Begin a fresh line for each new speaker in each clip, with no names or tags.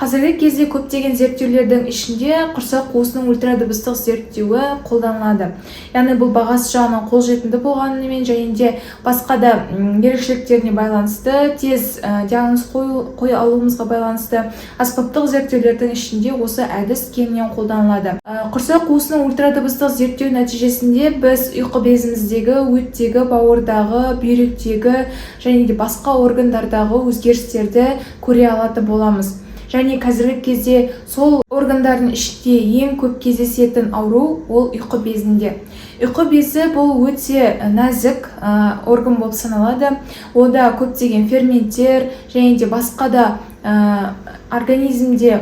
Қазіргі кезде көптеген зерттеулердің ішінде құрсақ қуысының ультрадыбыстық зерттеуі қолданылады. Яғни бұл бағасы жағынан қолжетімді болғанымен және де басқа да ерекшеліктеріне байланысты, тез диагноз қоя алуымызға байланысты аспаптық зерттеулердің ішінде осы әдіс кеңінен қолданылады. Құрсақ қуысының ультрадыбыстық зерттеу нәтижесінде біз ұйқы безіміздегі, өттегі, бауырдағы, бүйректегі және де басқа органдардағы өзгерістерді көре алатын боламыз. Және қазіргі кезде сол органдардың ішінде ең көп кездесетін ауру ол ұйқы безінде. Ұйқы безі бұл өте нәзік орган болып саналады. Ода көптеген ферменттер және де басқа да организмде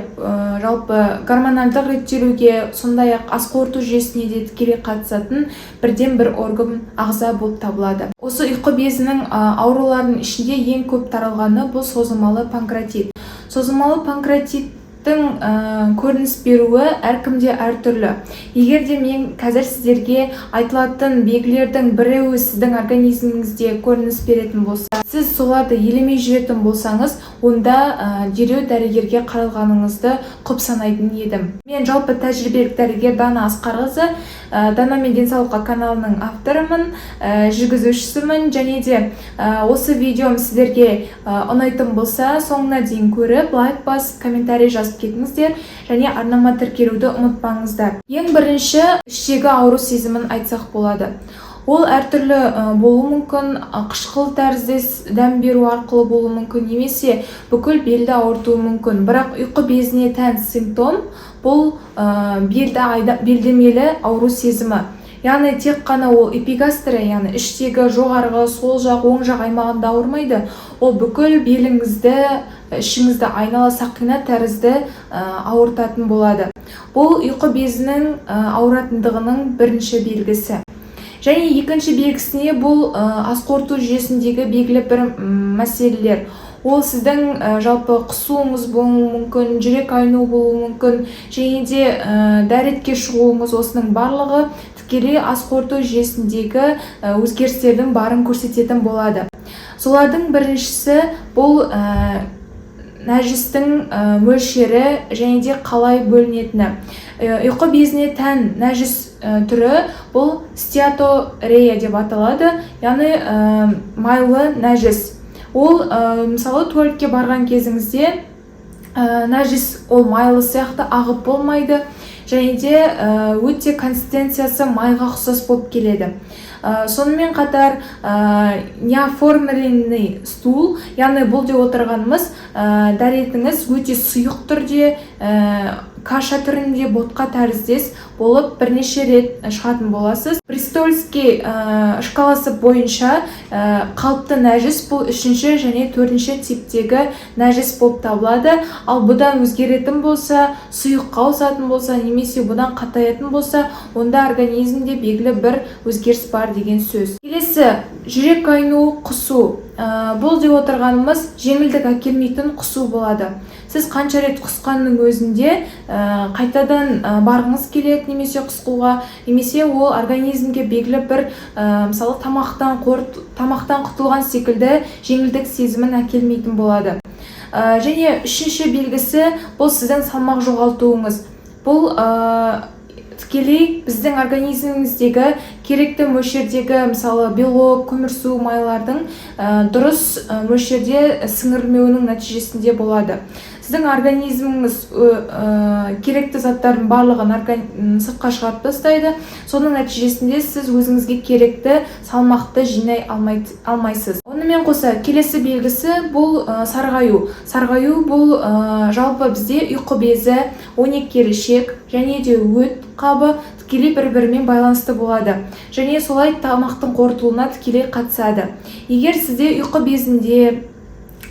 жалпы гормоналдық реттелуге, сондай-ақ ас қорыту жүйесіне де тікелей қатысатын бірден бір орган ағза болып табылады. Осы ұйқы безінің ауруларының ішінде ең көп таралғаны бұл созылмалы панкреатит. Созылмалы панкреатиттің көрініс беруі әркімде әртүрлі. Егер де мен қазір сіздерге айтылатын белгілердің біреуі сіздің организміңізде көрініс беретін болса, сіз соларды елемей жүретін болсаңыз, онда дереу дәрігерге қаралғаныңызды құп санайтын едім. Мен жалпы тәжірибелік дәрігер Дана Асқарқызы, Дана мен денсаулыққа каналының авторымын, жүргізушісімін, және де осы видеом сіздерге ұнайтын болса, соңына дейін көріп, лайк басып, комментарий жазып кетіңіздер, және арнама тіркелуді ұмытпаңыздар. Ең бірінші іштегі ауру сезімін айтсақ болады. Ол әртүрлі болуы мүмкін, қышқыл тәріздес дәм беру арқылы болуы мүмкін, немесе бүкіл белді ауыртуы мүмкін. Бірақ ұйқы безіне тән симптом бұл белдемелі ауру сезімі. Яғни тек қана ол эпигастрия, яғни іштегі жоғарғы, сол жақ, оң жақ аймағында ауырмайды. Ол бүкіл беліңізді, ішіңізді айнала сақина тәрізді ауыртатын болады. Бұл ұйқы безінің ауыратындығының бірінші белгісі. Және екінші белгісіне бұл ас қорыту жүйесіндегі белгілі бір мәселелер. Ол сіздің жалпы құсуыңыз болуы мүмкін, жүрек айну болуы мүмкін, және де дәретке шығуыңыз, осының барлығы тікелей ас қорыту жүйесіндегі өзгерістердің барын көрсететін болады. Солардың біріншісі бұл нәжістің мөлшері және де қалай бөлінетіні. Ұйқы безіне тән нәжіс түрі бұл стеаторея деп аталады, яғни майлы нәжіс. Ол мысалы туалетке барған кезіңізде нәжіс ол майлы сияқты ағып болмайды, және де өте консистенциясы майға ұқсас болып келеді. Сонымен қатар неоформленный стул, яғни бұл деп отырғанымыз дәретіңіз өте сұйық түрде, каша түрінде, ботқа тәріздес болып бірнеше рет шығатын боласыз. Бристольский шкаласы бойынша қалыпты нәжіс бұл 3-ші және 4-ші типтегі нәжіс болып табылады. Ал бұдан өзгеретін болса, сұйыққа ауысатын болса, немесе бұдан қатаятын болса, онда организмде белгілі бір өзгеріс бар деген сөз. Келесі, жүрек айну, құсу. Бұл деп отырғанымыз жеңілдік әкелмейтін құсу болады. Сіз қанша рет құсқанның өзінде қайтадан барғыңыз келеді, немесе құсқуға, немесе ол организмге белгілі бір мысалы тамақтан құтылған секілді жеңілдік сезімін әкелмейтін болады. Және үшінші белгісі бұл сіздің салмақ жоғалтуыңыз. Бұл тікелей біздің организміміздегі керекті мөлшердегі мысалы белок, көмірсу майлардың дұрыс мөлшерде сіңірілмеуінің нәтижесінде болады. Сіздің организміңіз керекті заттардың барлығын сыртқа шығарып тастайды. Соның нәтижесінде сіз өзіңізге керекті салмақты жинай алмайсыз. Онымен қоса келесі белгісі бұл сарғаю. Сарғаю бұл жалпы бізде ұйқы безі, 12 келешек және де өт қабы тікелей бір-бірімен байланысты болады. Және солай тамақтың қорытылуына тікелей қатысады. Егер сізде ұйқы безінде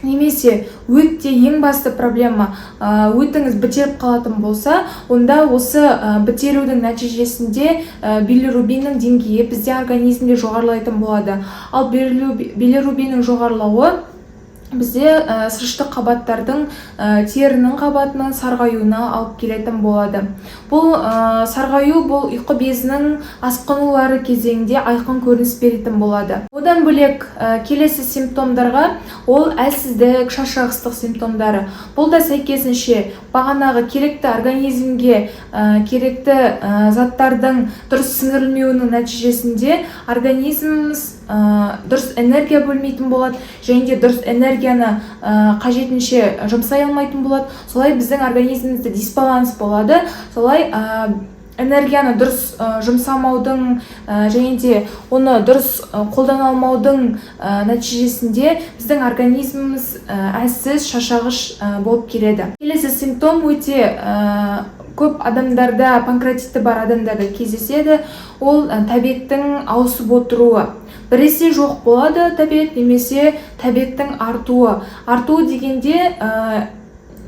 немесе өтте ең басты проблема өтіңіз бітеліп қалатын болса, онда осы бітелудің нәтижесінде билирубиннің деңгейі бізде организмде жоғарылайтын болады. Ал билирубиннің жоғарылауы бізде сырышты қабаттардың терінің қабатының сарғаюына алып келетін болады. Бұл сарғаю бұл ұйқы безінің асқынулары кезеңінде айқын көрініс беретін болады. Одан бөлек келесі симптомдарға ол әлсіздік, шаршағыстық симптомдары. Бұл да сәйкесінше бағанағы керекті организмге керекті заттардың дұрыс сіңірілмеуінің нәтижесінде организміміз дұрыс энергия бөлмейтін болады, және де дұрыс энергияны қажетінше жұмсай алмайтын болады. Солай біздің организмімізде дисбаланс болады. Солай энергияны дұрыс жұмсамаудың және де оны дұрыс қолдана алмаудың нәтижесінде біздің организміміз әлсіз, шаршағыш болып келеді. Келесі симптом өте көп адамдарда, панкреатиті бар адамдарда кездеседі. Ол тәбеттің ауысып отыруы. Біресе жоқ болады тәбет, немесе тәбеттің артуы. Артуы дегенде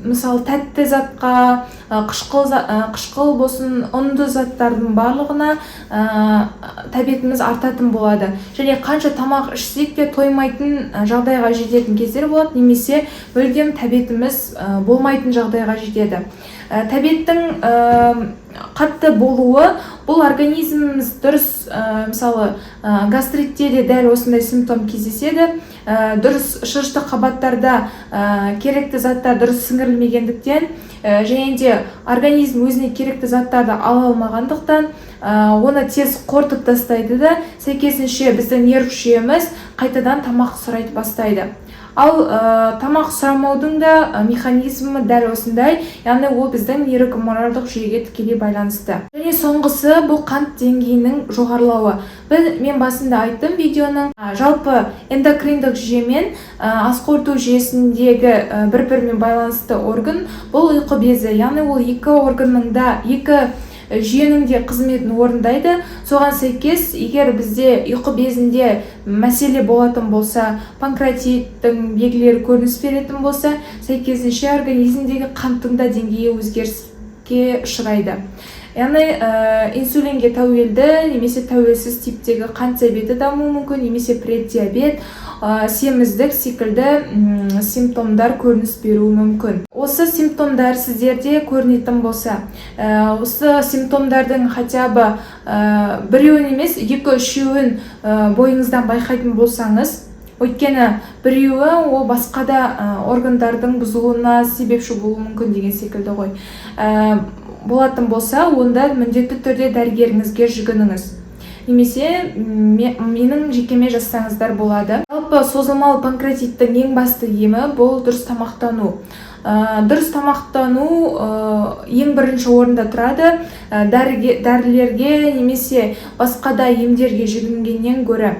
мысалы тәтті затқа, қышқыл болсын, ұнды заттардың барлығына тәбетіміз артатын болады. Және қанша тамақ ішсек те тоймайтын жағдайға жететін кездер болады, немесе мүлдем тәбетіміз болмайтын жағдайға жетеді. Тәбеттің қатты болуы бұл организміміз дұрыс, мысалы гастритте де дәл осындай симптом кездеседі. Дұрыс шырышты қабаттарда керекті заттар дұрыс сіңірілмегендіктен және де организм өзіне керекті заттарды ала алмағандықтан оны тез қорытып тастайды да, сәйкесінше біздің нерв жүйеміз қайтадан тамақ сұрайды бастайды. Ал тамақ сұрамаудың да механизмі дәл осындай, яғни ол біздің нейрогуморалдық жүйеге тікелей байланысты. Және соңғысы бұл қант деңгейінің жоғарылауы. Мен басында айттым видеоның, жалпы эндокриндік жүйе мен ас қорыту жүйесіндегі бір-бірімен байланысты орган бұл ұйқы безі, яғни ол екі органның да жүйенің де қызметін орындайды. Соған сәйкес, егер бізде ұйқы безінде мәселе болатын болса, панкреатиттің белгілері көрініс беретін болса, сәйкесінше организмдегі қанттың да деңгейі өзгеріске ұшырайды. Яғни инсулинге тәуелді немесе тәуелсіз типтегі қант диабеті дамуы мүмкін, немесе преддиабет, семіздік секілді симптомдар көрініс беруі мүмкін. Осы симптомдар сіздерде көрінетін болса, осы симптомдардың хотя бы біреуін емес, екі-үшеуін бойыңыздан байқайтын болсаңыз, өйткені біреуі ол басқа да органдардың бұзылуына себепші болуы мүмкін деген секілді ғой. Болатын болса, онда міндетті түрде дәрігеріңізге жүгініңіз. Немесе менің жекеме жазсаңыздар болады. Жалпы созылмалы панкреатиттің ең басты емі бұл дұрыс тамақтану. Дұрыс тамақтану ең бірінші орында тұрады. Дәрілерге немесе басқа да емдерге жүгінгеннен гөрі.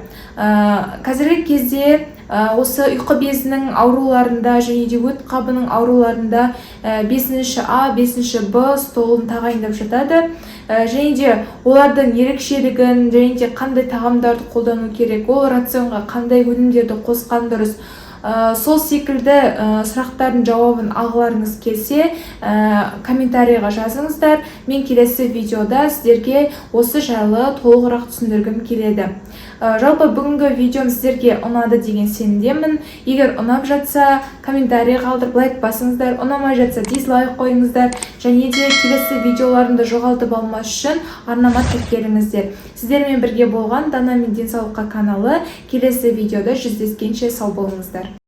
Қазіргі кезде осы ұйқы безінің ауруларында және де өт қабының ауруларында 5А, 5Б столын тағайындап жатады. Және де олардың ерекшелігін, және де қандай тағамдарды қолдану керек, ол рационға қандай өнімдерді қосқан дұрыс, сол секілді сұрақтардың жауабын алғыларыңыз келсе, комментарийға жазыңыздар. Мен келесі видеода сіздерге осы жайлы толығырақ түсіндіргім келеді. Жалпы бүгінгі видеом сіздерге ұнады деген сенімдемін. Егер ұнап жатса, комментарий қалдырып лайк басыңыздар, ұнамай жатса дизлайк қойыңыздар, және де келесі видеоларымды жоғалтып алмас үшін арнама тіркеліңіздер. Сіздермен бірге болған Дана мен денсаулыққа каналы келесі видеода жүздескенше сау болыңыздар.